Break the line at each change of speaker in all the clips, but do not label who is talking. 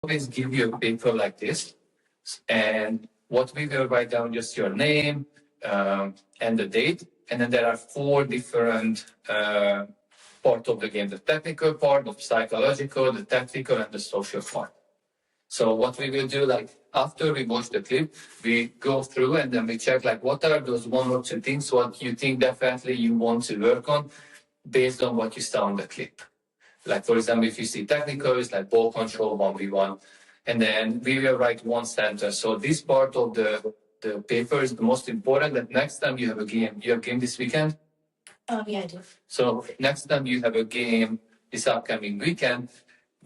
always give you a paper like this, and what we will write down just your name and the date, and then there are four different parts of the game: the technical part, the psychological, the tactical, and the social part. So what we will do, like after we watch the clip, we go through and then we check like what are those one or two things what you think definitely you want to work on based on what you saw on the clip. Like for example, if you see technical, it's like ball control 1v1, and then we will write one sentence. So this part of the paper is the most important. That next time you have a game, you have a game this weekend.
Yeah, I do.
So next time you have a game this upcoming weekend,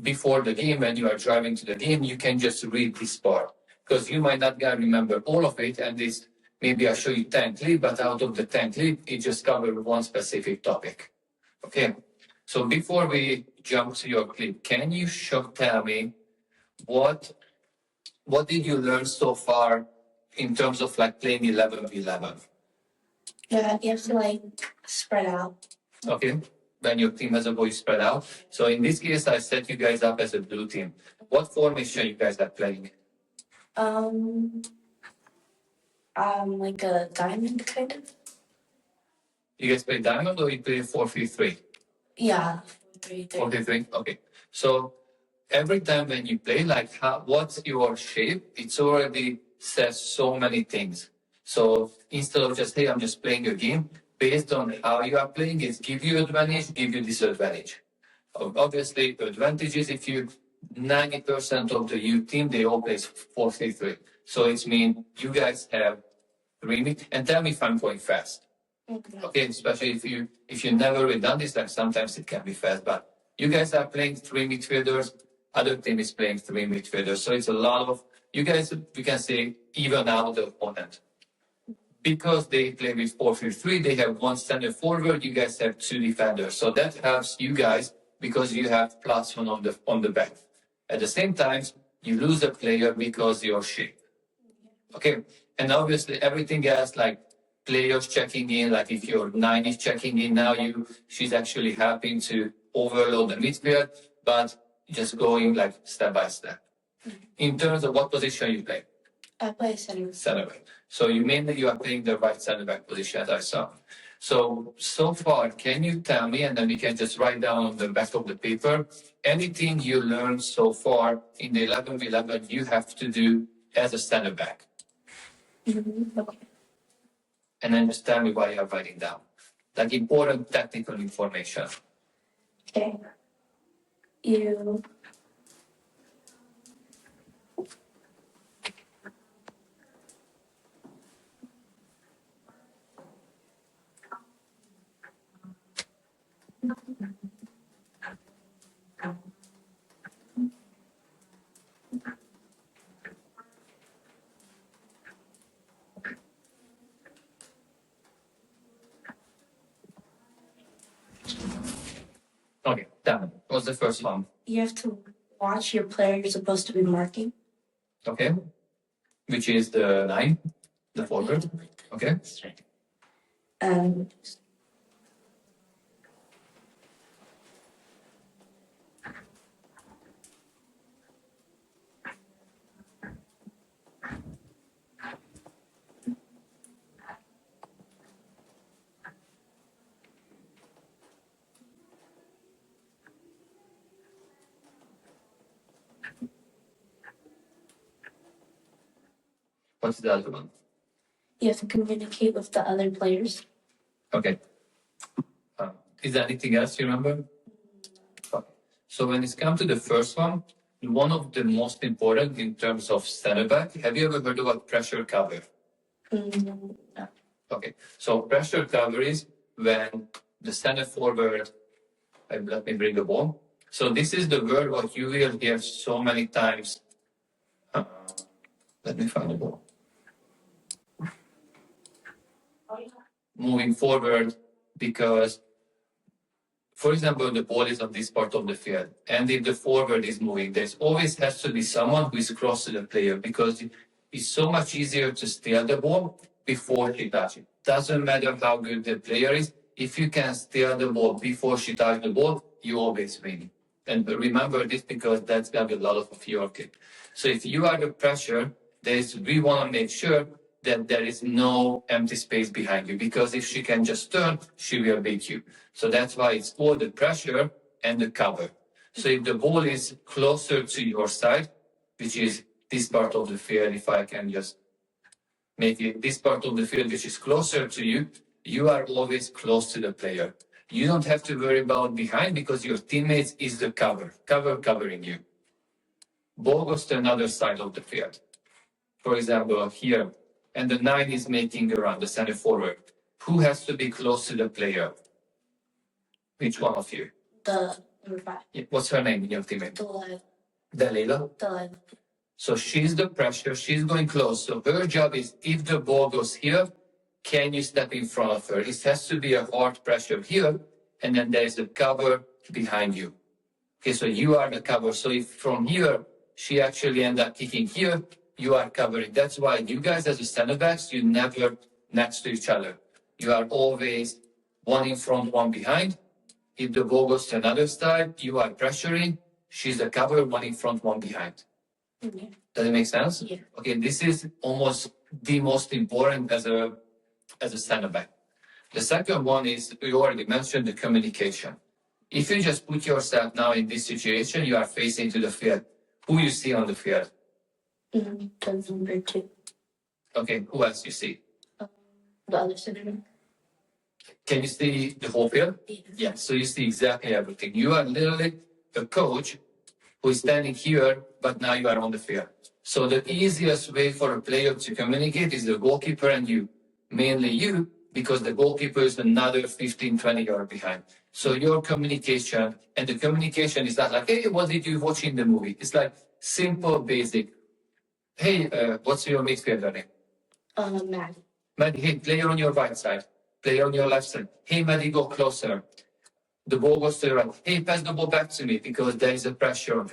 before the game, when you are driving to the game, you can just read this part because you might not gonna remember all of it. And this maybe I show you 10 clips, but out of the 10 clips, it just covers one specific topic. Okay. So before we jump to your clip, can you tell me what did you learn so far in terms of like playing 11v11?
Yeah, you have to like spread out.
Okay. When your team has a ball, you spread out. So in this case, I set you guys up as a blue team. What formation you guys are playing?
Like a diamond kind of.
You guys play diamond or you play 4-3-3?
Yeah, 3-3.
4-3-3. Okay. So every time when you play, like what's your shape? It's already says so many things. So instead of just hey, I'm just playing a game, based on how you are playing, it's give you advantage, give you disadvantage. Obviously, advantage is if you 90% of the U team they all play 4-3-3. So it means you guys have 3 minutes. And tell me if I'm going fast. Okay, especially if you never really done this, like sometimes it can be fast, but you guys are playing 3 midfielders, other team is playing 3 midfielders, so it's a lot of you guys. We can say even out the opponent because they play with 4-3-3. They have one center forward. You guys have 2 defenders, so that helps you guys because you have +1 on the back. At the same time, you lose a player because you're shape. Okay, and obviously everything else like players checking in, like if your 9 is checking in now, she's actually helping to overload the midfield, but just going like step by step. In terms of what position you play?
I play center.
Center back. So you are playing the right center back position as I saw. So far, can you tell me, and then we can just write down on the back of the paper, anything you learned so far in the 11v11 you have to do as a center back?
Okay.
And then just tell me why you're writing down. Like important technical information.
Okay. You
Okay, done. What's the first one?
you have to watch your player you're supposed to be marking.
Okay. Which is the 9, the forward. Okay.
That's right. And
What's the other one?
you have to communicate with the other players.
Okay. Is there anything else you remember? Okay. So when it's come to the first one of the most important in terms of center back, have you ever heard about pressure cover?
No.
Okay. So pressure cover is when the center forward, let me bring the ball. So this is the word what you will hear so many times. Let me find the ball. Moving forward, because, for example, the ball is on this part of the field, and if the forward is moving, there's always has to be someone who is close to the player because it's so much easier to steal the ball before he touches it. Doesn't matter how good the player is, if you can steal the ball before she touches the ball, you always win. And remember this because that's going to be a lot of your kick. So if you are the pressure, we want to make sure that there is no empty space behind you, because if she can just turn, she will beat you. So that's why it's all the pressure and the cover. So if the ball is closer to your side, which is this part of the field, if I can just make it this part of the field which is closer to you, you are always close to the player. You don't have to worry about behind because your teammates is the covering you. Ball goes to another side of the field. For example, here, and the 9 is making a run, the center forward. Who has to be close to the player? Which one of you?
The number 5.
What's her name in your teammate?
Delilah.
Delilah?
Delilah.
So she's the pressure, she's going close. So her job is, if the ball goes here, can you step in front of her? It has to be a hard pressure here, and then there's a cover behind you. Okay, so you are the cover. So if from here, she actually ends up kicking here, you are covering. That's why you guys as a center backs, you never next to each other. You are always one in front, one behind. If the ball goes to another side, you are pressuring. She's the cover, one in front, one behind.
Yeah.
Does it make sense?
Yeah.
Okay, this is almost the most important as a center back. The second one is, we already mentioned, the communication. If you just put yourself now in this situation, you are facing to the field. Who you see on the field?
The number 2.
Okay, who else you see?
The other center.
Can you see the whole field? Yeah, so you see exactly everything. You are literally a coach who is standing here, but now you are on the field. So the easiest way for a player to communicate is the goalkeeper and you. Mainly you, because the goalkeeper is another 15, 20 yards behind. So your communication, and the communication is not like, hey, what did you watch in the movie? It's like simple, basic. Hey, what's your midfielder name?
Maddie.
Maddie, hey, player on your right side. Player on your left side. Hey, Maddie, go closer. The ball goes to the right. Hey, pass the ball back to me because there is a pressure.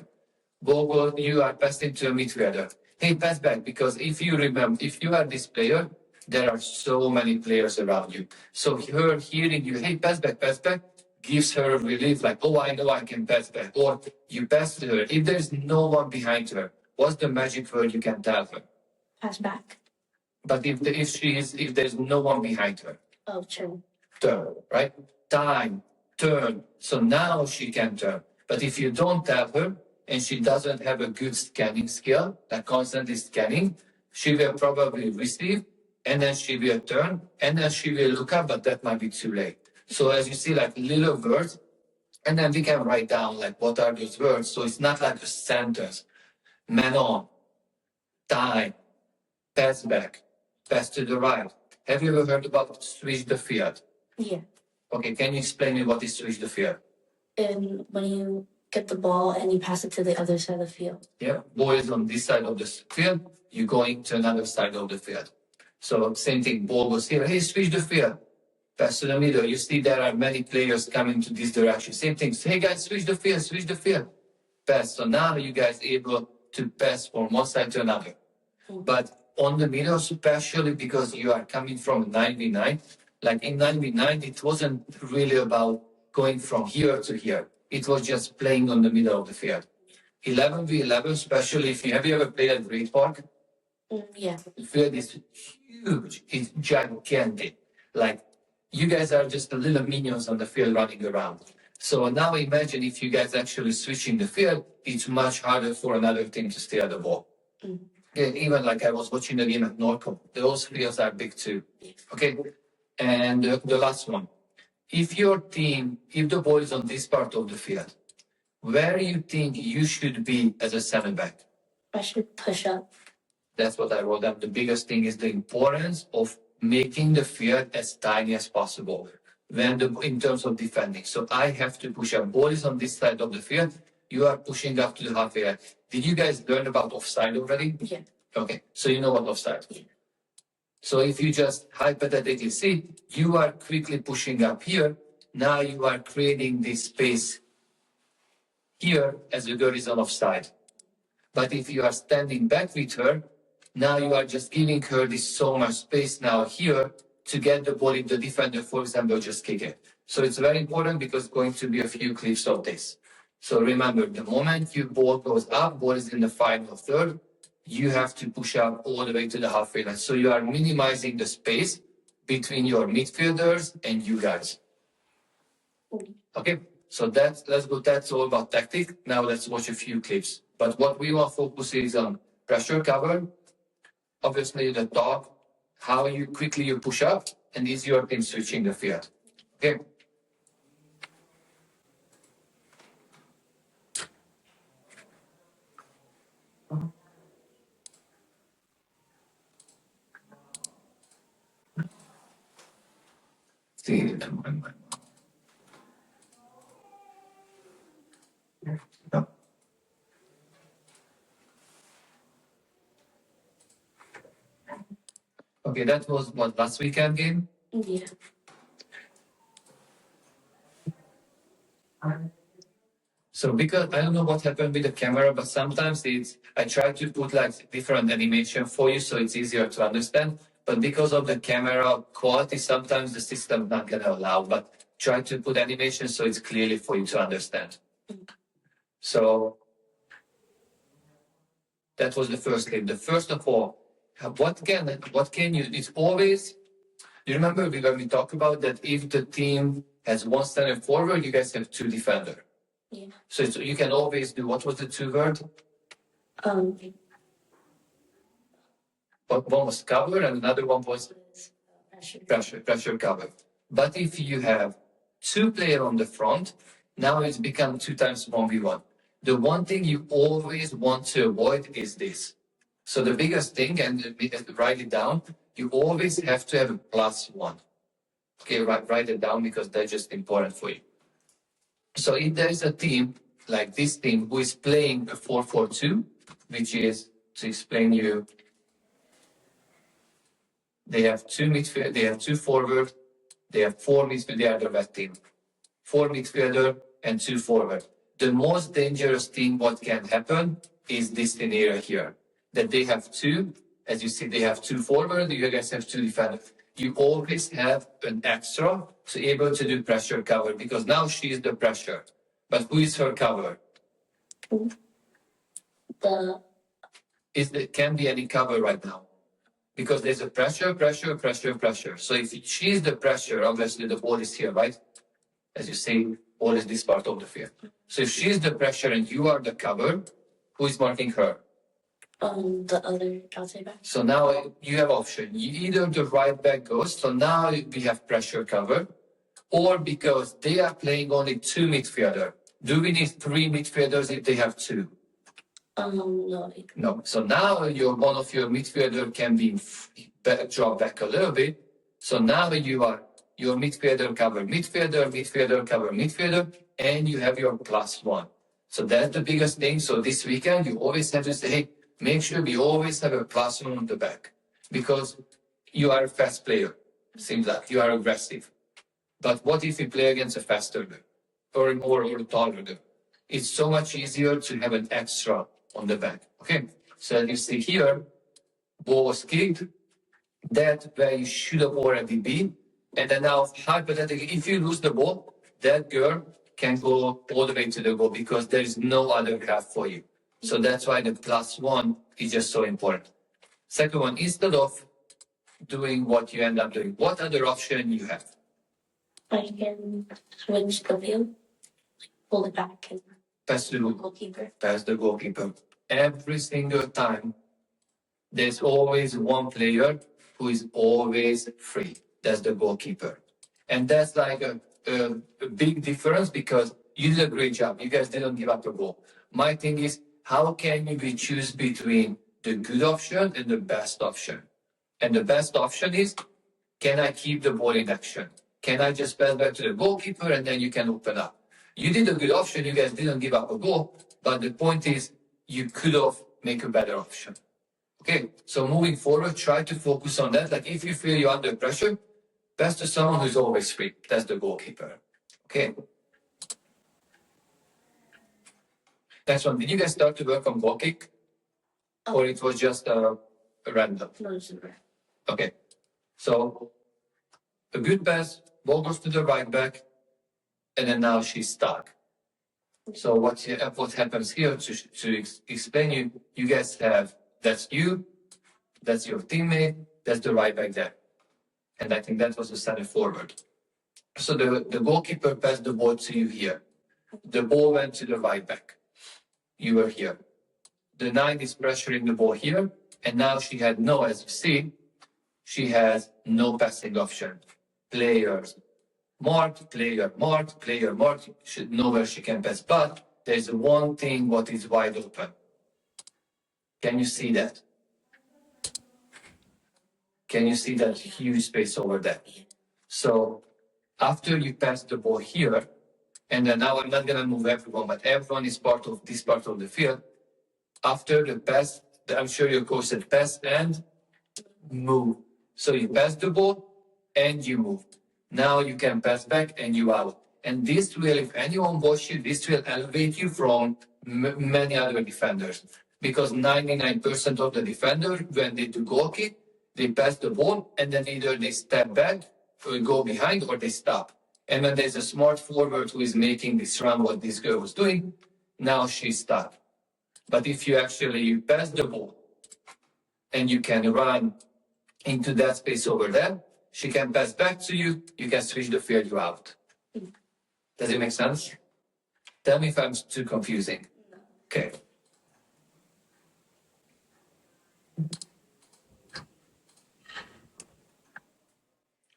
You are passing to a midfielder. Hey, pass back, because if you remember, if you are this player, there are so many players around you. So her hearing you, hey, pass back, gives her a relief, like, oh, I know I can pass back. Or you pass to her. If there's no one behind her, what's the magic word you can tell her?
Pass back.
But if there's no one behind her,
Oh, turn.
turn, right? Time, turn. So now she can turn. But if you don't tell her and she doesn't have a good scanning skill, like constantly scanning, she will probably receive, and then she will turn, and then she will look up, but that might be too late. So as you see, like little words, and then we can write down like what are those words. So it's not like a sentence. Man on, time, pass back, pass to the right. Have you ever heard about switch the field?
Yeah.
Okay, can you explain me what is switch the field?
And when you get the ball and you pass it to the other side of the field.
Yeah, ball is on this side of the field, you're going to another side of the field. So same thing, ball goes here, hey, switch the field, pass to the middle. You see there are many players coming to this direction. Same thing, hey guys, switch the field, pass. So now you guys able to pass from one side to another. But on the middle, especially because you are coming from 9v9, like in 9v9, it wasn't really about going from here to here. It was just playing on the middle of the field. 11v11, especially if you have ever played at Great Park?
Yeah.
The field is huge. It's gigantic. Like, you guys are just the little minions on the field running around. So now imagine if you guys actually switching the field, it's much harder for another team to steal the ball. Yeah, even like I was watching the game at Norco, those fields are big too. Okay, and the last one. If the ball is on this part of the field, where do you think you should be as a center back?
I should push up.
That's what I wrote down. The biggest thing is the importance of making the field as tiny as possible in terms of defending. So I have to push up. Ball is on this side of the field. You are pushing up to the halfway line. Did you guys learn about offside already?
Yeah.
Okay, so you know what offside.
Yeah.
So if you just hypothetically see, you are quickly pushing up here. Now you are creating this space here as the girl is on offside. But if you are standing back with her, now you are just giving her this so much space now here to get the ball if the defender, for example, just kick it. So it's very important because going to be a few clips of this. So remember, the moment your ball goes up, ball is in the final third, you have to push up all the way to the halfway line. So you are minimizing the space between your midfielders and you guys. Okay, so let's go. That's all about tactic. Now let's watch a few clips. But what we want to focus is on pressure cover, obviously the top, how you quickly you push up, and is your team switching the field. Okay. See, no. Okay, that was what last weekend game.
Yeah.
So because I don't know what happened with the camera, but sometimes I try to put like different animation for you so it's easier to understand. But because of the camera quality, sometimes the system not gonna allow. But try to put animation so it's clearly for you to understand. So that was the first clip. The first of all, what can you? It's always. You remember when we talked about that if the team has one center forward, you guys have two defender.
Yeah.
So you can always do. What was the two word? One was cover and another one was pressure cover. But if you have two players on the front, now it's become 2 times 1v1. The one thing you always want to avoid is this. So the biggest thing, and write it down, you always have to have a +1. Okay, write it down because that's just important for you. So if there is a team like this team who is playing a 4-4-2, which is, to explain you, they have two midfield, they have two forward, they have 4 midfield, they are the red team. 4 midfielder and 2 forward. The most dangerous thing what can happen is this scenario here. That they have two, as you see, they have 2 forward, you guys have 2 defenders. You always have an extra to be able to do pressure cover because now she is the pressure. But who is her cover? Can be any cover right now. Because there's a pressure. So if she is the pressure, obviously the ball is here, right? As you see, ball is this part of the field. So if she is the pressure and you are the cover, who is marking her?
The other outside back.
So now you have option. Either the right back goes, so now we have pressure cover, or because they are playing only 2 midfielder. Do we need 3 midfielders if they have 2?
No.
No. So now one of your midfielder can be drop back a little bit. So now you are your midfielder cover midfielder cover midfielder, and you have your +1. So that's the biggest thing. So this weekend you always have to say, hey, make sure we always have a +1 on the back because you are a fast player. Seems like you are aggressive. But what if you play against a faster guy or a taller guy? It's so much easier to have an extra on the back. Okay, so you see here, ball was kicked, that where you should have already been, and then now hypothetically, if you lose the ball, that girl can go all the way to the goal because there is no other grab for you. So that's why the +1 is just so important. Second one, instead of doing what you end up doing, what other option you have?
I can switch the field, pull it back, and
Pass the
goalkeeper.
Pass the goalkeeper. Every single time, there's always one player who is always free. That's the goalkeeper. And that's like a big difference because you did a great job. You guys didn't give up a goal. My thing is, how can we choose between the good option and the best option? And the best option is, can I keep the ball in action? Can I just pass back to the goalkeeper and then you can open up? You did a good option. You guys didn't give up a goal. But the point is, you could have made a better option. Okay, so moving forward, try to focus on that. Like if you feel you're under pressure, pass to someone who's always free. That's the goalkeeper. Okay. Next one. Did you guys start to work on goal kick? Or it was just a random?
No, it's a random.
Okay. So a good pass, ball goes to the right back, and then now she's stuck. So what happens here to explain you, you guys have, that's you, that's your teammate, that's the right back there. And I think that was the center forward. So the goalkeeper passed the ball to you here. The ball went to the right back. You were here. The 9 is pressuring the ball here, and now she had no, as you see, she has no passing option. Players marked, player marked, player marked, should know where she can pass. But there's one thing what is wide open. Can you see that? Can you see that huge space over there? So after you pass the ball here, and then now I'm not gonna move everyone, but everyone is part of this part of the field. After the pass, I'm sure your coach said pass and move. So you pass the ball and you move. Now you can pass back and you out. And this will, if anyone watch you, this will elevate you from many other defenders. Because 99% of the defenders, when they do goal kick, they pass the ball and then either they step back or go behind or they stop. And when there's a smart forward who is making this run, what this girl was doing, now she's stuck. But if you actually pass the ball and you can run into that space over there, she can pass back to you, you can switch the field, you out. Does it make sense? Tell me if I'm too confusing. Okay.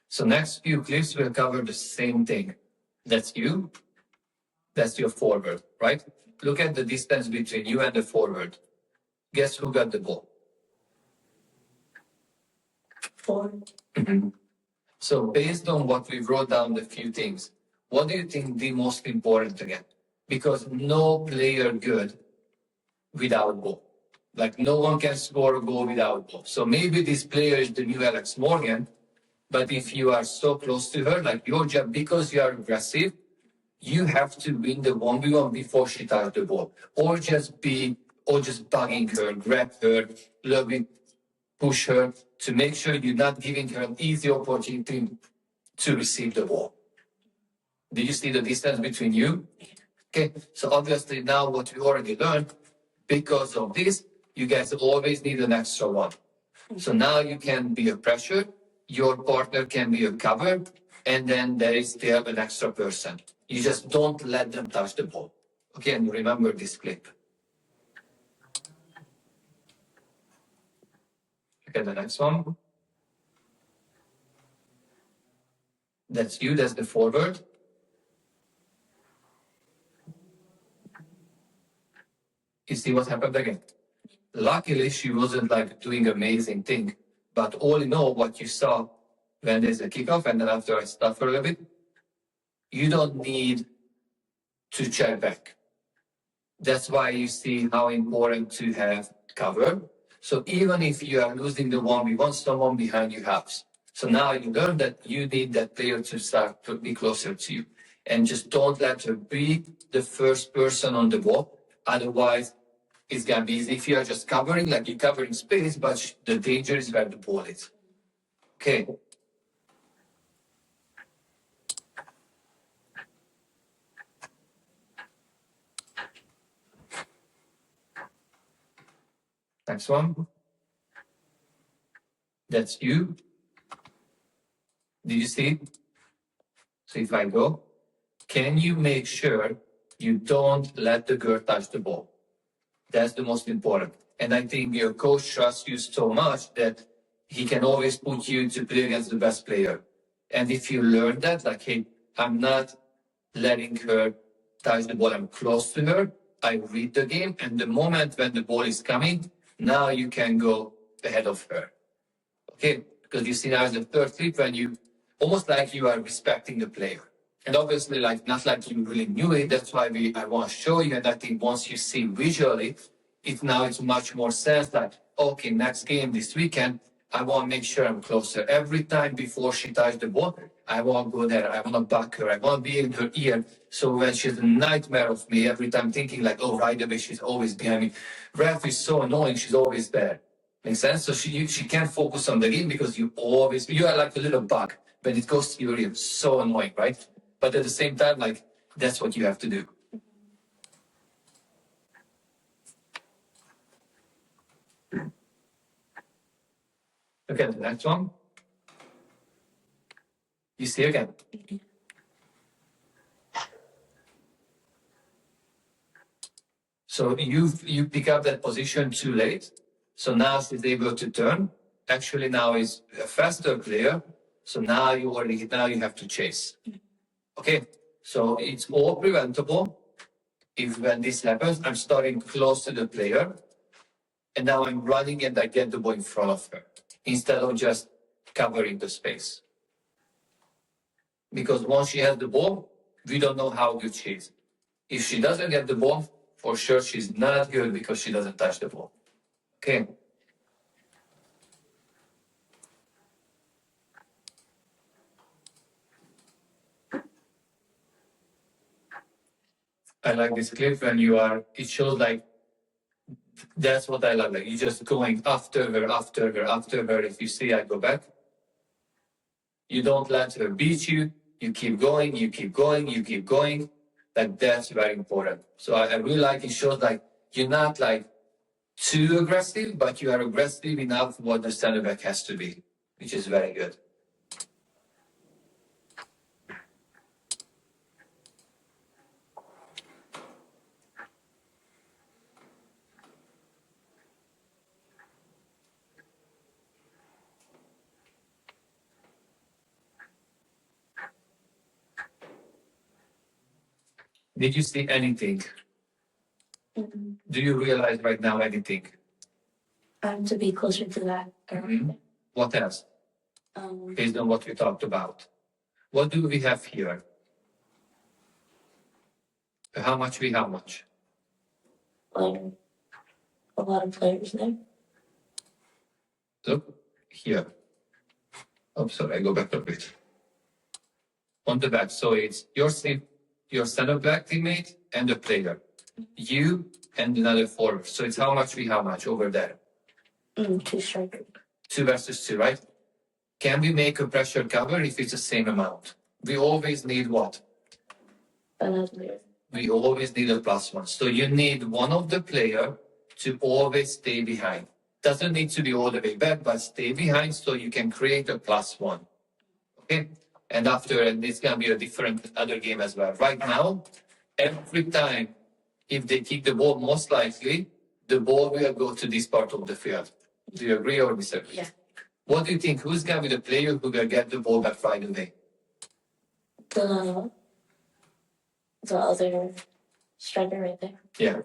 So next few clips will cover the same thing. That's you, that's your forward, right? Look at the distance between you and the forward. Guess who got the ball?
Forward.
So based on what we wrote down, the few things, what do you think the most important again? Because no player good without ball. Like no one can score a goal without ball. So maybe this player is the new Alex Morgan, but if you are so close to her, like your job, because you are aggressive, you have to win the 1v1 before she touches the ball. Or just bugging her, grab her, loving, push her to make sure you're not giving her an easy opportunity to receive the ball. Did you see the distance between you? Okay, so obviously now what we already learned, because of this, you guys always need an extra one. So now you can be a pressure, your partner can be a cover, and then there is still an extra person. You just don't let them touch the ball. Okay, and remember this clip. Okay, the next one. That's you, that's the forward. You see what happened again? Luckily, she wasn't like doing amazing thing, but all in all, what you saw when there's a kickoff and then after I stop for a little bit, you don't need to check back. That's why you see how important to have cover. So even if you are losing the 1v1, someone behind you helps. So now you learn that you need that player to start to be closer to you. And just don't let her be the first person on the ball. Otherwise, it's gonna be easy. If you are just covering, like you're covering space, but the danger is where the ball is. Okay. Next one. That's you. Did you see? So if I go, can you make sure you don't let the girl touch the ball? That's the most important. And I think your coach trusts you so much that he can always put you to play against the best player. And if you learn that, like, hey, I'm not letting her touch the ball, I'm close to her, I read the game, and the moment when the ball is coming, now you can go ahead of her. Okay? Because you see now is the third clip when you, almost like you are respecting the player. And obviously, like, not like you really knew it, that's why I want to show you, and I think once you see visually, it's much more sense like, okay, next game this weekend, I want to make sure I'm closer. Every time before she touches the ball, I want to go there, I want to back her, I want to be in her ear. So when she's a nightmare of me, every time thinking like, oh, right away, she's always behind me. Ref is so annoying, she's always there. Makes sense? So she can't focus on the game because you are like a little bug. When it goes to your ear, so annoying, right? But at the same time, like, that's what you have to do. Look at the next one. You see again. So you pick up that position too late. So now she's able to turn. Actually now is a faster player. So now you have to chase. Okay. So it's all preventable. If when this happens, I'm starting close to the player. And now I'm running and I get the ball in front of her. Instead of just covering the space. Because once she has the ball, we don't know how good she is. If she doesn't get the ball, for sure she's not good because she doesn't touch the ball. Okay. I like this clip when it shows like, that's what I love. Like you're just going after her. If you see, I go back. You don't let her beat you. You keep going. Like that's very important. So I really like it shows like you're not like too aggressive, but you are aggressive enough what the center back has to be, which is very good. Did you see anything? Do you realize right now anything?
To be closer to that.
What else? Based on what we talked about. What do we have here? How much?
Like a lot of players there.
Look here. Oh, sorry, I go back a bit. On the back, so it's your center back teammate and the player. You and another forward. So it's how much over there?
2 strikers.
2 versus 2, right? Can we make a pressure cover if it's the same amount? We always need what?
Another.
We always need a +1. So you need one of the player to always stay behind. Doesn't need to be all the way back, but stay behind so you can create a +1. Okay? And it's gonna be a different other game as well. Right now, every time if they kick the ball, most likely the ball will go to this part of the field. Do you agree or disagree?
Yeah.
What do you think? Who's gonna be the player who will get the ball back right away?
The other striker right there.
Yeah.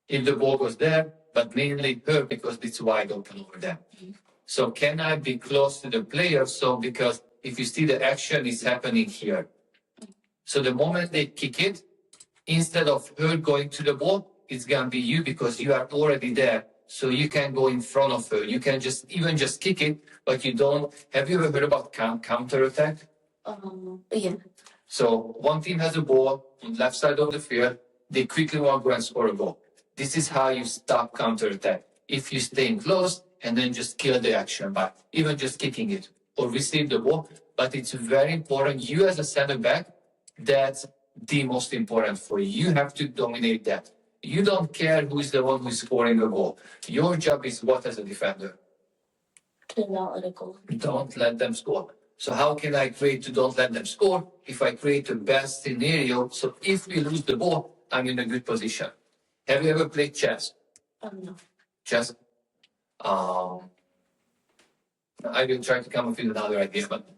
If the ball goes there, but mainly her because it's wide open over there. So can I be close to the player? So because if you see the action is happening here. So the moment they kick it, instead of her going to the ball, it's gonna be you because you are already there. So you can go in front of her. You can just kick it, but you don't. Have you ever heard about counter attack?
Yeah.
So one team has a ball on the left side of the field. They quickly want to go and score a goal. This is how you stop counter attack. If you stay in close and then just kill the action by even just kicking it or receive the ball. But it's very important. You as a center back, that's the most important for you. You have to dominate that. You don't care who is the one who's scoring a goal. Your job is what as a defender?
To not let it go.
Don't let them score. So how can I create to don't let them score? If I create the best scenario, so if we lose the ball, I'm in a good position. Have you ever played chess?
No.
Chess? I will try to come up with another idea, but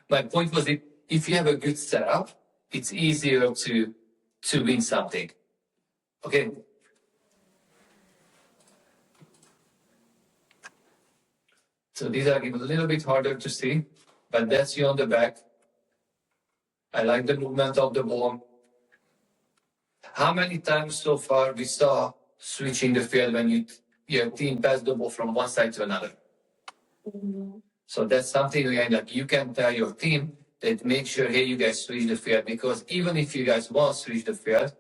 my point was if you have a good setup, it's easier to win something. Okay. So these are a little bit harder to see, but that's you on the back. I like the movement of the ball. How many times so far we saw switching the field when your team passed the ball from one side to another? So that's something again that you can tell your team that make sure, hey, you guys switch the field, because even if you guys want to switch the field,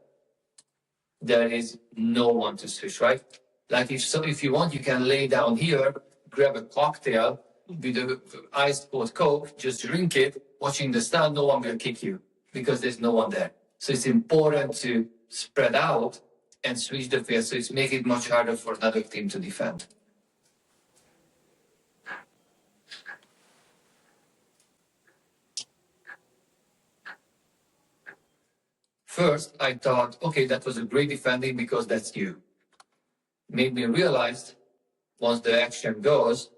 there is no one to switch, right? Like if you want, you can lay down here, grab a cocktail with a iced cold Coke, just drink it, watching the sun, no one will kick you because there's no one there. So it's important to spread out and switch the field, so it's make it much harder for another team to defend. First, I thought, okay, that was a great defending because that's you. Made me realize once the action goes,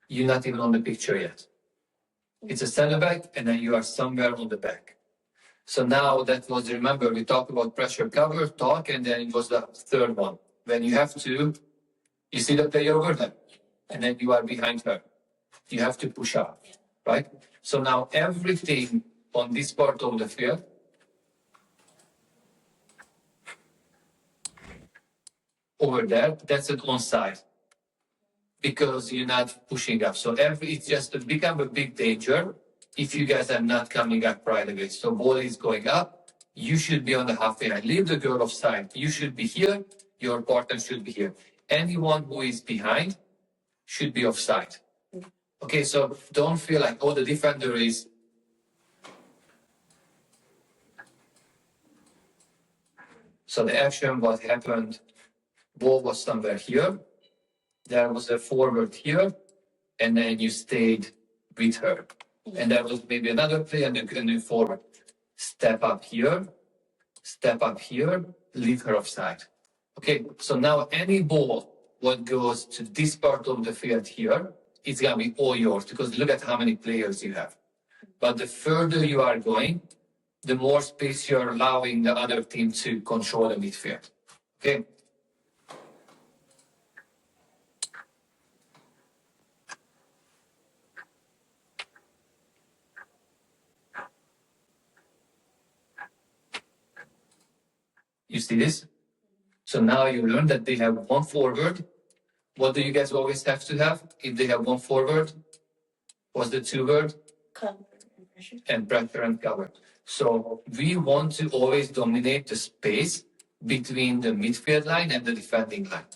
you're not even on the picture yet. It's a center back, and then you are somewhere on the back. So now that was, remember, we talked about pressure cover, talk, and then it was the third one. When you have to, you see the player over there, and then you are behind her. You have to push up, right? So now everything on this part of the field over there, that's an onside because you're not pushing up. So it's just become a big danger if you guys are not coming up right away. So ball is going up, you should be on the halfway line. Leave the girl offside. You should be here, your partner should be here. Anyone who is behind should be offside. Okay, so don't feel like, oh, the defender is. So the action, what happened, ball was somewhere here, there was a forward here, and then you stayed with her. And there was maybe another play and a forward. Step up here, leave her offside. Okay, so now any ball what goes to this part of the field here, it's gonna be all yours because look at how many players you have. But the further you are going, the more space you're allowing the other team to control the midfield. Okay? You see this? So now you learn that they have one forward. What do you guys always have to have? If they have one forward, what's the two word?
Cover and pressure.
And pressure and cover. So we want to always dominate the space between the midfield line and the defending line.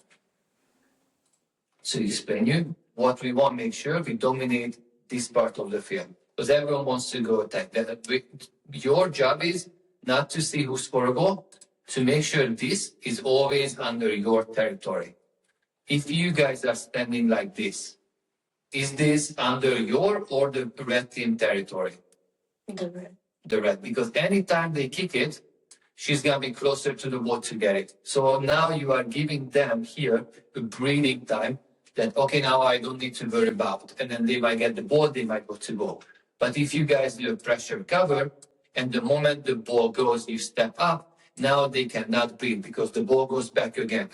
So explain you what we want to make sure we dominate this part of the field. Because everyone wants to go attack. Your job is not to see who score a goal, to make sure this is always under your territory. If you guys are standing like this, is this under your or the red team territory?
The red.
The red, because anytime they kick it, she's gonna be closer to the ball to get it. So now you are giving them here a breathing time that, okay, now I don't need to worry about. And then they might get the ball, they might go to goal. But if you guys do a pressure cover, and the moment the ball goes, you step up, now they cannot breathe because the ball goes back again.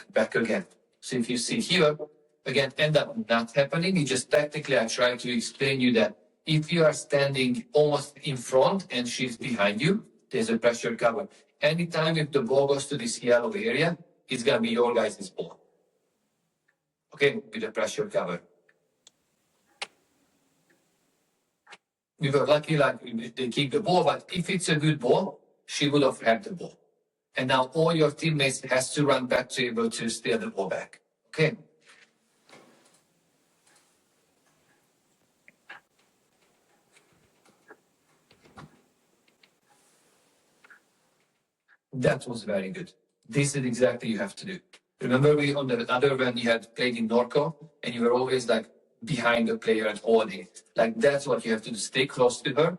So if you see here, again, end up not happening. It's just technically, I try to explain you that if you are standing almost in front and she's behind you, there's a pressure cover. Anytime if the ball goes to this yellow area, it's gonna be your guys' ball. Okay, with the pressure cover. We were lucky, like they kicked the ball, but if it's a good ball, she would have had the ball. And now all your teammates has to run back to be able to steal the ball back. Okay. That was very good. This is exactly you have to do. Remember we on the other when you had played in Norco and you were always like behind the player and holding it. Like that's what you have to do. Stay close to her.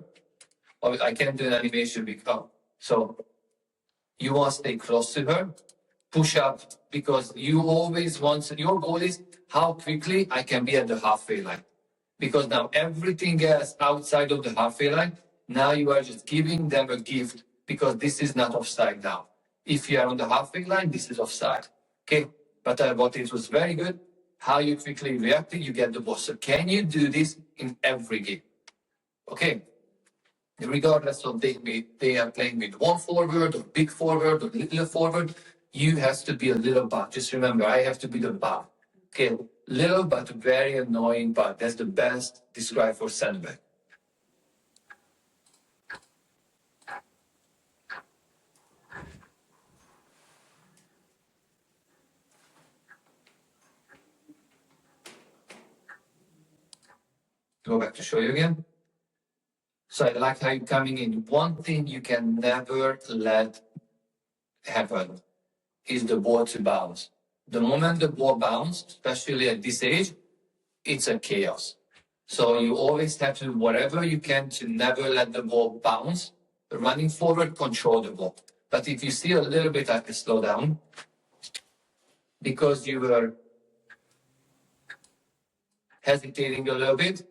Oh, I can't do an animation because so you want to stay close to her, push up because you always want your goal is how quickly I can be at the halfway line. Because now everything else outside of the halfway line, now you are just giving them a gift because this is not offside now. If you are on the halfway line, this is offside. Okay, but what it was very good, how you quickly reacted, you get the ball. So can you do this in every game? Okay, regardless of they are playing with one forward or big forward or little forward, you have to be a little bug. Just remember, I have to be the bug. Okay, little but very annoying bug. That's the best describe for center back. Go back to show you again. So I like how you're coming in. One thing you can never let happen is the ball to bounce. The moment the ball bounces, especially at this age, it's a chaos. So you always have to do whatever you can to never let the ball bounce. Running forward, control the ball. But if you see a little bit like a slowdown, because you were hesitating a little bit,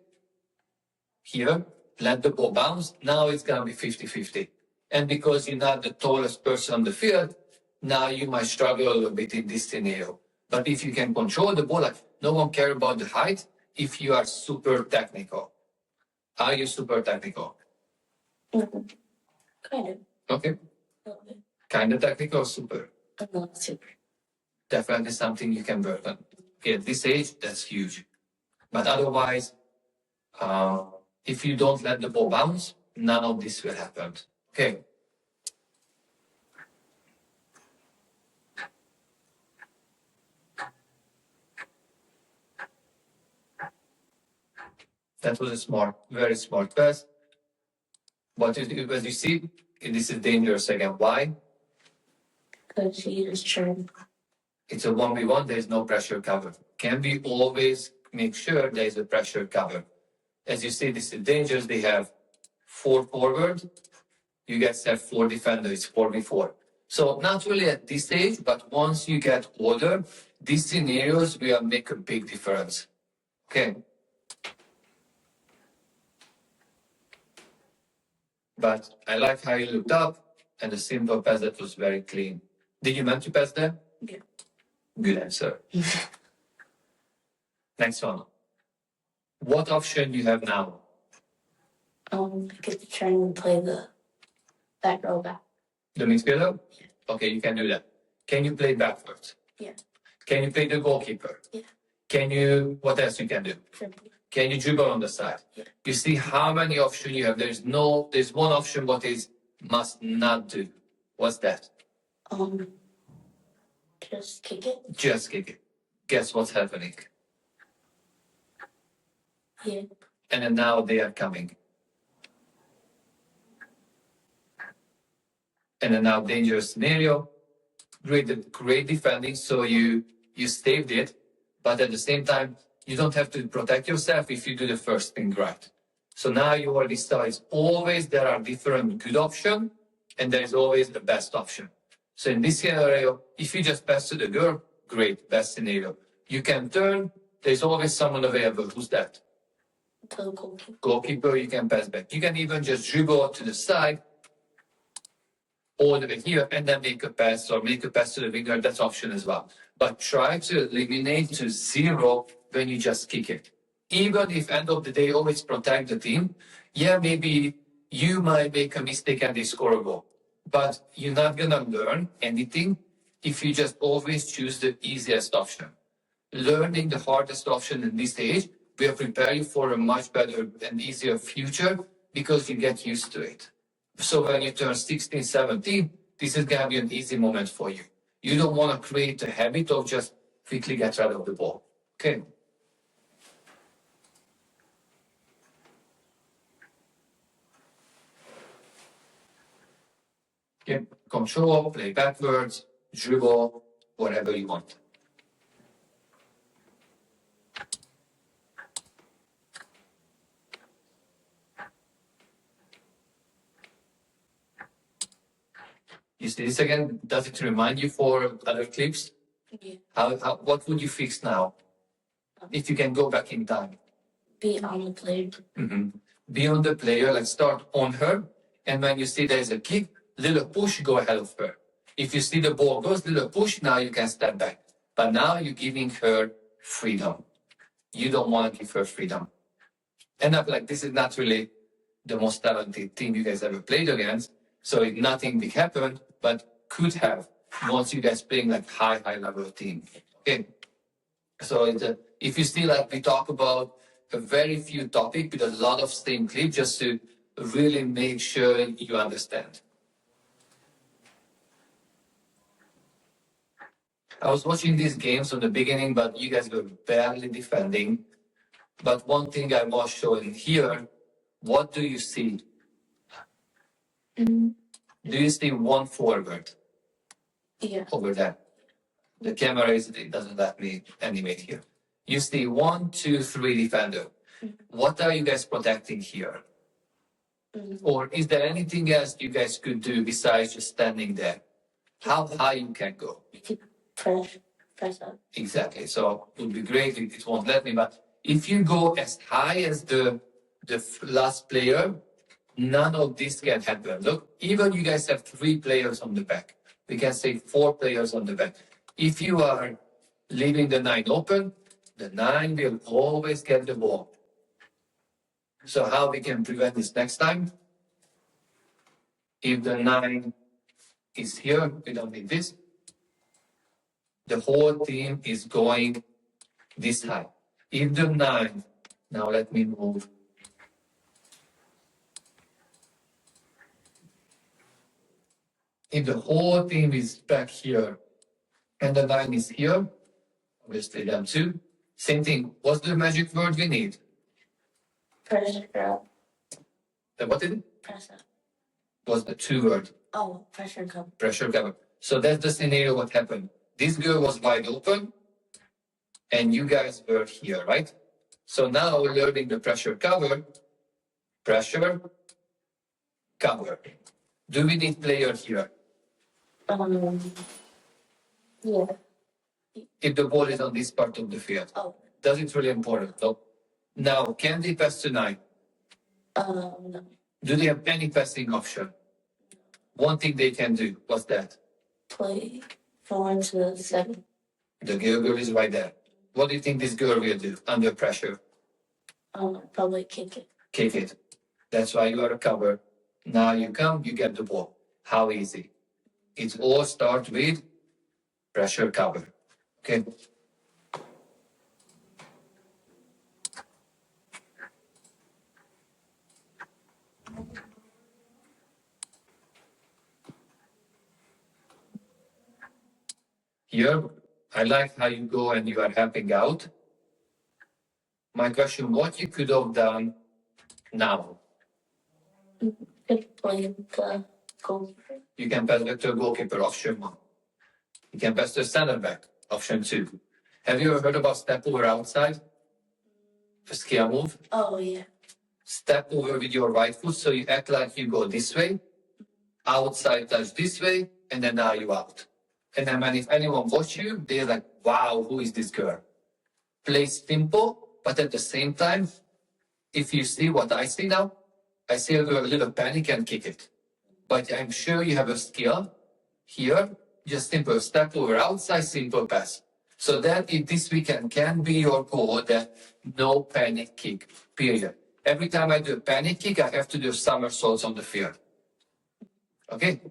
here, let the ball bounce, now it's going to be 50-50. And because you're not the tallest person on the field, now you might struggle a little bit in this scenario. But if you can control the ball, like no one cares about the height, if you are super technical. Are you super technical?
Kind of.
Okay.
A little bit.
Kind of technical, super.
Not super.
Definitely something you can work on. Okay, at this age, that's huge. But otherwise, if you don't let the ball bounce, none of this will happen. Okay. That was a smart, very smart pass. But as you see, this is dangerous again. Why?
Because you just turn.
It's a 1v1, there's no pressure cover. Can we always make sure there's a pressure cover? As you see, this is dangerous. They have 4 forward. You guys have 4 defenders, it's 4v4. So not really at this stage, but once you get older, these scenarios will make a big difference. Okay. But I like how you looked up and the simple pass that was very clean. Did you meant to pass there?
Yeah.
Good answer. Next one. What option you have now?
I get to turn and play the back row back.
The midfielder? Okay, you can do that. Can you play backwards?
Yeah.
Can you play the goalkeeper?
Yeah.
Can you, what else you can do?
Dribble.
Can you dribble on the side?
Yeah.
You see how many options you have. There's one option what is must not do. What's that?
Just kick it.
Just kick it. Guess what's happening?
Yeah.
And then now they are coming. And then now dangerous scenario. Great defending, so you saved it, but at the same time, you don't have to protect yourself if you do the first thing right. So now you already started. Always there are different good options, and there is always the best option. So in this scenario, if you just pass to the girl, great, best scenario. You can turn, there's always someone available. Who's that?
The goalkeeper.
Goalkeeper, you can pass back. You can even just dribble to the side, all the way here, and then make a pass or make a pass to the winger. That's option as well. But try to eliminate to 0 when you just kick it. Even if end of the day always protect the team, yeah, maybe you might make a mistake and they score a goal. But you're not gonna learn anything if you just always choose the easiest option. Learning the hardest option in this stage will prepare you for a much better and easier future because you get used to it. So when you turn 16, 17, this is going to be an easy moment for you. You don't want to create a habit of just quickly get rid of the ball. Okay. Okay. Control, play backwards, dribble, whatever you want. You see this again? Does it remind you for other clips?
Yeah.
What would you fix now? If you can go back in time.
Be on the player.
Be on the player, like start on her. And when you see there's a kick, little push, go ahead of her. If you see the ball goes, little push, now you can step back. But now you're giving her freedom. You don't want to give her freedom. And I'm like, this is not really the most talented team you guys ever played against. So nothing big happened, but could have once you guys playing like high level team. Okay. So if you see like we talk about a very few topic with a lot of same clip just to really make sure you understand. I was watching these games from the beginning, but you guys were barely defending. But one thing I was showing here, what do you see? Do you see one forward?
Yeah.
Over there? The camera it doesn't let me animate here. You see 1, 2, 3 defender. What are you guys protecting here? Or is there anything else you guys could do besides just standing there? How high you can go?
You could press up.
Exactly. So it would be great if it won't let me, but if you go as high as the last player, none of this can happen. Look, even you guys have 3 players on the back. We can say 4 players on the back. If you are leaving the 9 open, the 9 will always get the ball. So how we can prevent this next time? If the 9 is here, we don't need this. The whole team is going this high. If the 9, now let me move. If the whole team is back here and the 9 is here, obviously them too. Same thing. What's the magic word we need?
Pressure up.
What is it?
Press up.
Was the 2 word?
Oh, pressure cover.
Pressure cover. So that's the scenario what happened. This girl was wide open and you guys were here, right? So now we're learning the pressure cover. Pressure cover. Do we need player here?
Yeah.
If the ball is on this part of the field.
Oh.
Does it really important? No. Now, can they pass to 9?
No.
Do they have any passing option? One thing they can do, what's that?
Play 4 to 7.
The girl is right there. What do you think this girl will do under pressure?
Probably kick it.
Kick it. That's why you are a cover. Now you come, you get the ball. How easy? It all starts with pressure cover. Okay? Here, I like how you go and you are helping out. My question, what you could have done now?
Could play the goalkeeper.
You can pass back to a goalkeeper, option 1. You can pass to a center back, option 2. Have you ever heard about step over outside? A skill move?
Oh, yeah.
Step over with your right foot, so you act like you go this way, outside touch this way, and then now you out. And then if anyone watch you, they're like, wow, who is this girl? Play simple, but at the same time, if you see what I see now, I see a little panic and kick it. But I'm sure you have a skill here, just simple step over outside, simple pass. So that if this weekend can be your goal, that no panic kick, period. Every time I do a panic kick, I have to do somersaults on the field. Okay?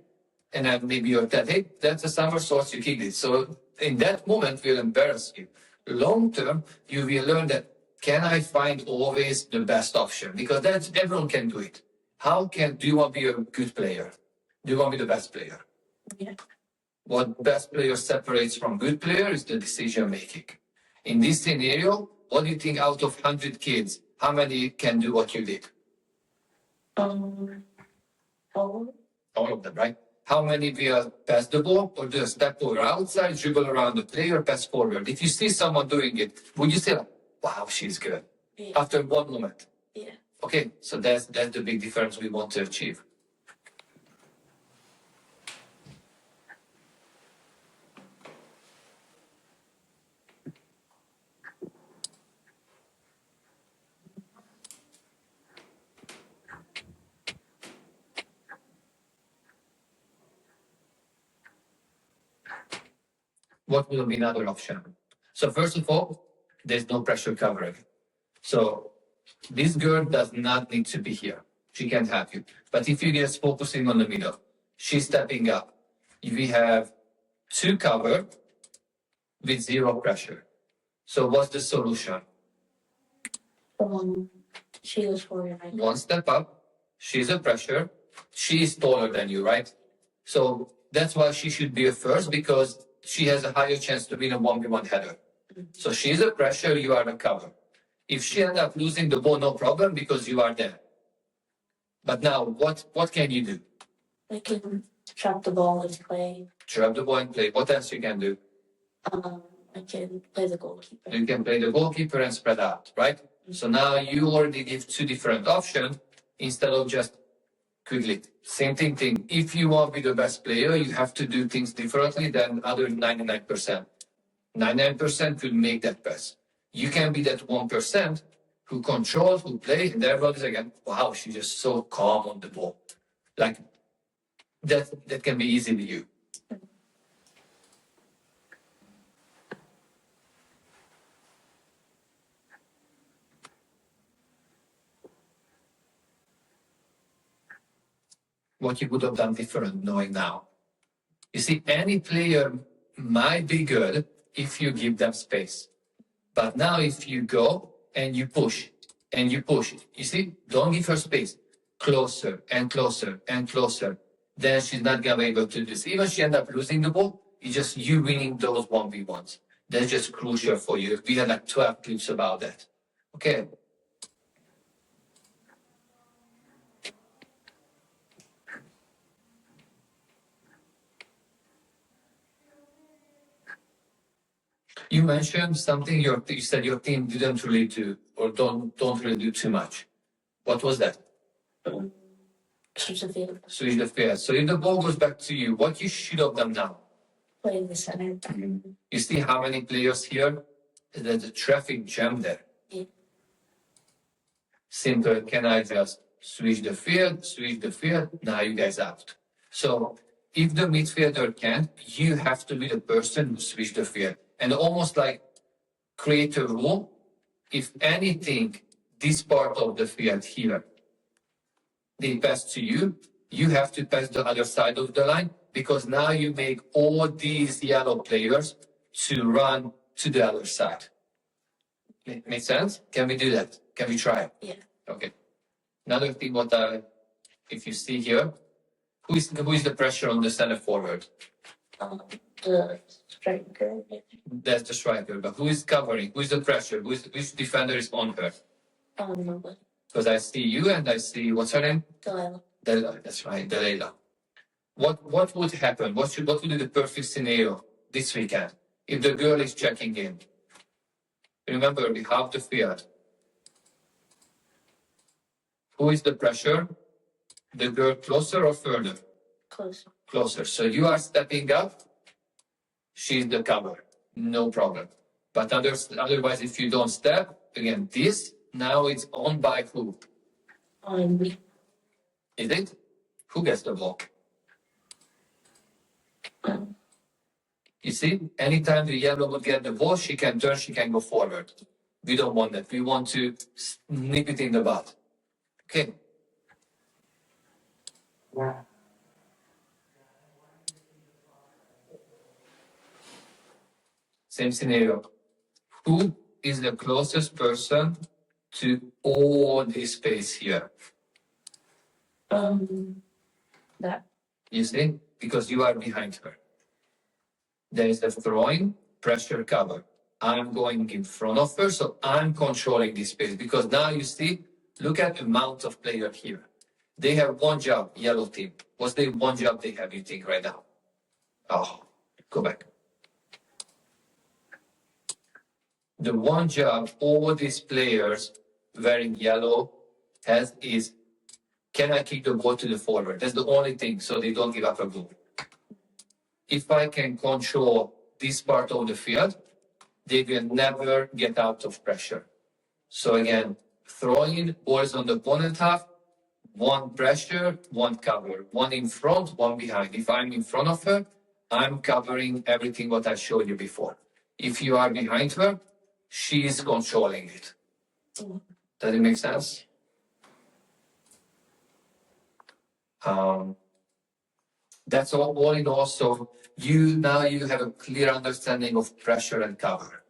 And then maybe you're that, hey, that's a somersault, you kicked it. So in that moment, we'll embarrass you. Long term, you will learn that, can I find always the best option? Because that's, everyone can do it. Do you want to be a good player? Do you want to be the best player?
Yeah.
What best player separates from good player is the decision making. In this scenario, what do you think out of 100 kids, how many can do what you did?
All.
All of them, right? How many will pass the ball or do a step over outside, dribble around the player, pass forward? If you see someone doing it, would you say, wow, she's good?
Yeah.
After one moment.
Yeah.
Okay, so that's the big difference we want to achieve. What will be another option? So first of all, there's no pressure covering. So this girl does not need to be here. She can help you. But if you just focusing on the middle, she's stepping up. We have 2 cover with 0 pressure. So what's the solution?
She goes forward. Right?
1 step up, she's a pressure, she's taller than you, right? So that's why she should be a first, because she has a higher chance to win a 1v1 header. So she's a pressure, you are a cover. If she ends up losing the ball, no problem, because you are there. But now, what can you do?
I can trap the ball and play.
Trap the ball and play. What else you can do?
I can play the goalkeeper.
You can play the goalkeeper and spread out, right? So now you already give two different options instead of just quickly. Same thing. If you want to be the best player, you have to do things differently than other 99%. 99% could make that pass. You can be that 1% who controls, who plays, and everybody's like, wow, she's just so calm on the ball. Like that can be easily you. What you would have done different knowing now. You see, any player might be good if you give them space. But now if you go and you push, you see, don't give her space. Closer and closer and closer. Then she's not gonna be able to do this. Even if she end up losing the ball, it's just you winning those 1v1s. That's just crucial for you. We had like 12 clips about that. Okay. You mentioned something you said your team didn't really do or don't really do too much. What was that?
Switch the field.
Switch the field. So if the ball goes back to you, what you should have done now?
Play in the center.
You see how many players here? There's a traffic jam there.
Yeah.
Simple, can I just switch the field? Now you guys out. So if the midfielder can't, you have to be the person who switch the field. And almost like create a rule. If anything, this part of the field here, they pass to you, you have to pass the other side of the line because now you make all these yellow players to run to the other side. Make sense? Can we do that? Can we try?
Yeah.
Okay. Another thing, if you see here, who is the pressure on the center forward?
The striker.
That's the striker. But who is covering? Who is the pressure? Which defender is on her?
Nobody.
Because I see you and I see, what's her name?
Delilah.
That's right, Delilah. What would happen? What would be the perfect scenario this weekend if the girl is checking in? Remember, we have the field. Who is the pressure? The girl closer or further?
Closer.
Closer. So you are stepping up. She's the cover. No problem. But otherwise, if you don't step, again, now it's owned by who?
Me.
Is it? Who gets the ball? You see, anytime the yellow would get the ball, she can turn, she can go forward. We don't want that. We want to nip it in the butt. Okay. Same scenario. Who is the closest person to all this space here?
That.
You see? Because you are behind her. There is the throwing, pressure, cover. I'm going in front of her, so I'm controlling this space. Because now you see, look at the amount of players here. They have one job, yellow team. What's the one job they have, you think, right now? Oh, go back. The one job all these players wearing yellow has is, can I kick the ball to the forward? That's the only thing, so they don't give up a goal. If I can control this part of the field, they will never get out of pressure. So again, throwing balls on the opponent half, one pressure, one cover, one in front, one behind. If I'm in front of her, I'm covering everything what I showed you before. If you are behind her, she is controlling it. Does it make sense? That's all in all. So now you have a clear understanding of pressure and cover.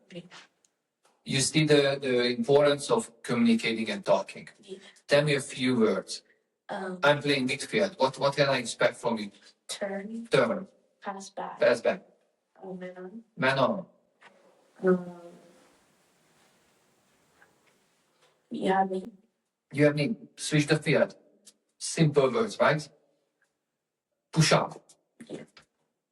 You see the importance of communicating and talking.
Yeah.
Tell me a few words. I'm playing midfield. What can I expect from you?
Turn. Pass back.
Man on.
You have me.
You have me. Switch the field. Simple words, right? Push up.
Yeah.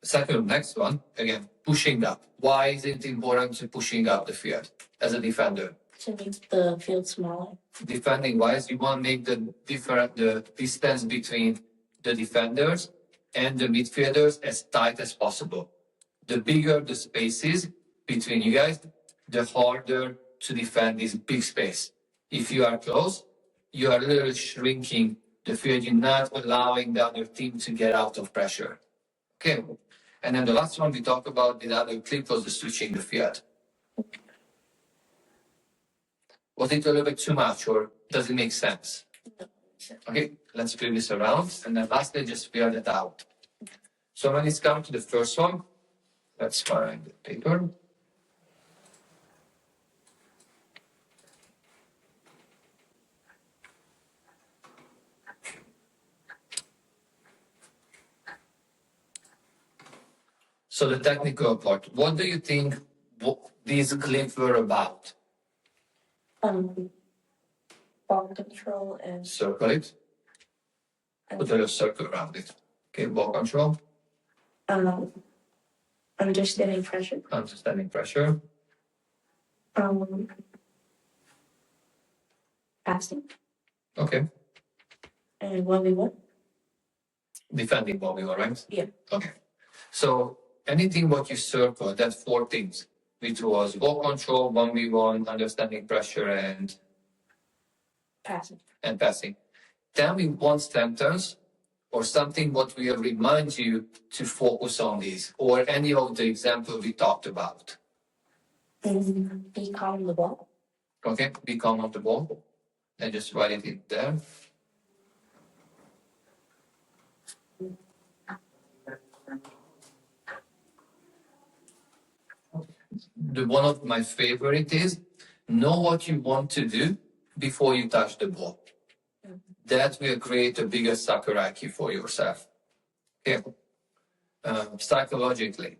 Second, next one, again, pushing up. Why is it important to pushing up the field as a defender?
To make the field smaller.
Defending wise, you want to make the distance between the defenders and the midfielders as tight as possible. The bigger the space is between you guys, the harder to defend this big space. If you are close, you are literally shrinking the field. You're not allowing the other team to get out of pressure. Okay. And then the last one we talked about, the other clip, was the switching the field. Was it a little bit too much, or does it make sense?
No.
Okay, let's flip this around, and then lastly, just fill it out. So when it's come to the first one, let's find the paper. So the technical part, what do you think these clips were about?
Ball control and
Circle it. Put a little circle around it. Okay, ball control.
understanding pressure.
Understanding pressure.
Passing.
Okay.
And 1v1.
Defending ball, right?
Yeah.
Okay. So anything what you circle, that's 4 things, which was ball control, 1v1, understanding pressure, and
Passing.
Tell me one sentence or something what will remind you to focus on these, or any of the examples we talked about.
Be calm on the ball.
Okay, be calm on the ball. And just write it in there. One of my favorite is know what you want to do before you touch the ball. That will create a bigger soccer IQ for yourself. Okay. Psychologically.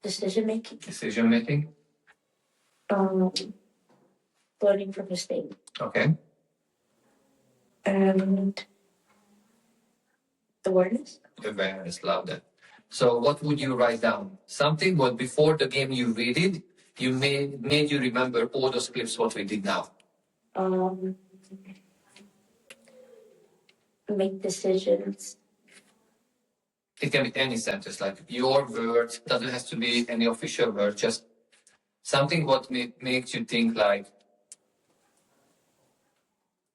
Decision making.
Decision making.
Learning from mistakes.
Okay.
And awareness.
Awareness, love that. So what would you write down? Something what before the game you read it, you made you remember all those clips what we did now.
Make decisions.
It can be any sentence, like your words, doesn't have to be any official word, just something what makes you think like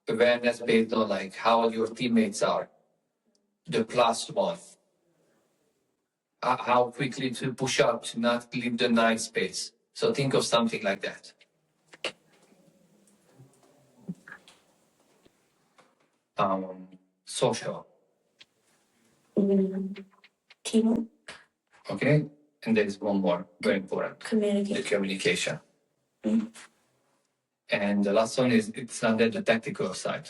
awareness based on like how your teammates are. The plus one. How quickly to push up to not leave the nice space. So think of something like that. Social.
Teamwork.
Okay, and there's one more, very important.
Communication.
The communication. And the last one is, it's under the tactical side.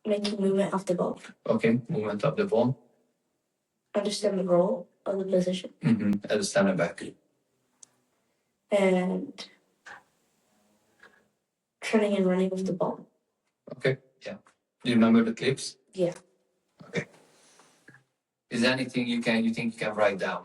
Making movement of the ball.
Okay, movement of the ball.
Understand the role of the position.
As a center back.
And turning and running with the ball.
Okay, yeah. Do you remember the clips?
Yeah.
Okay. Is there anything you think you can write down?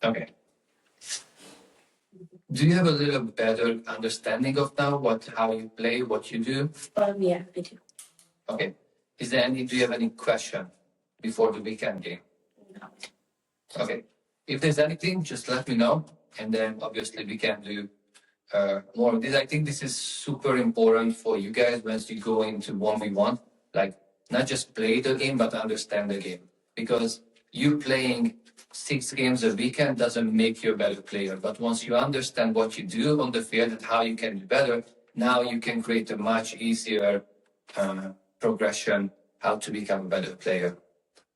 Okay. Do you have a little better understanding of now how you play, what you do?
Yeah, I do.
Okay. Do you have any question before the weekend game?
No.
Okay. If there's anything, just let me know, and then obviously we can do more of this. I think this is super important for you guys once you go into 1v1. Like, not just play the game, but understand the game. Because you playing 6 games a weekend doesn't make you a better player. But once you understand what you do on the field and how you can do better, now you can create a much easier progression how to become a better player.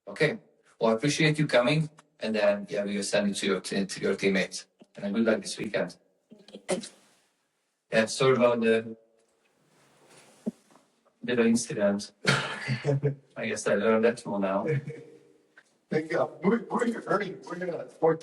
Okay. Well, I appreciate you coming, and then yeah, we will send it to your teammates. And good luck this weekend. Yeah, sorry about the little incident. I guess I learned that more now.
We're gonna